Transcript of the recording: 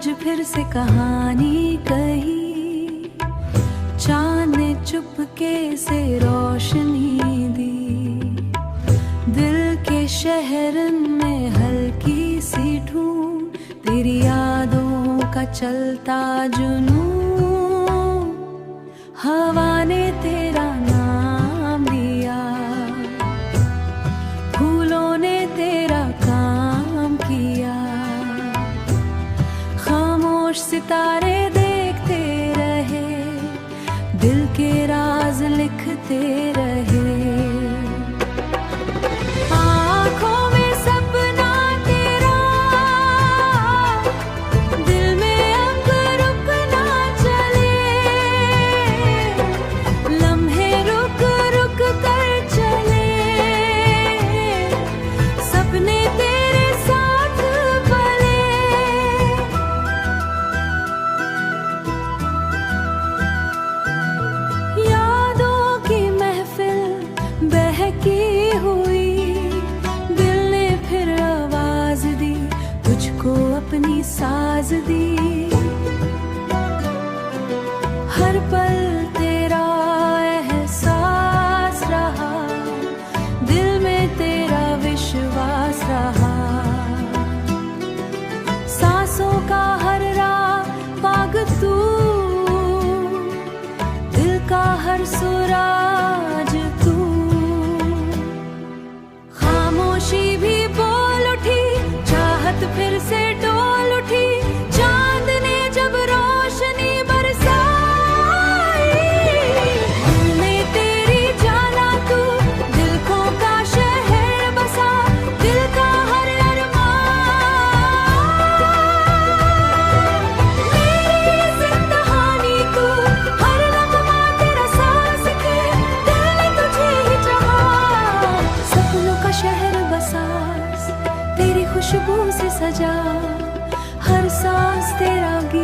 आज फिर से कहानी कही, चांद ने चुपके से रोशनी दी। दिल के शहर में हल्की सी ढूंढ, तेरी यादों का चलता जुनून। हवा ने तेरा नाम लिया, फूलों ने तेरा काम किया। खामोश सितारे देखते रहे, दिल के राज लिखते रहे। आँखों में सपना तेरा, दिल में अब रुक ना चले। लम्हे रुक रुक कर चले, सपने तेरे साथ पले। यादों की महफिल बहकी हुई, दिल ने फिर आवाज दी, तुझको अपनी साज दी। हर पल तेरा एहसास रहा, दिल में तेरा विश्वास रहा। सांसों का हर राह पाग तू, दिल का हर सुराज तू। खामोशी भी बोल उठी, चाहत फिर से डोल उठी। चांद ने जब रोशनी बरसाई, हमने तेरी जाना तू, दिल को का शहर बसा, दिल का हर अरमान। मेरी जिंदगानी तू, हर लम्हा तेरा सांस के, दिल ने तुझे ही चाहा। सपनों का शहर बसा, तेरी खुशबू से सजा, हर सांस तेरा गीत।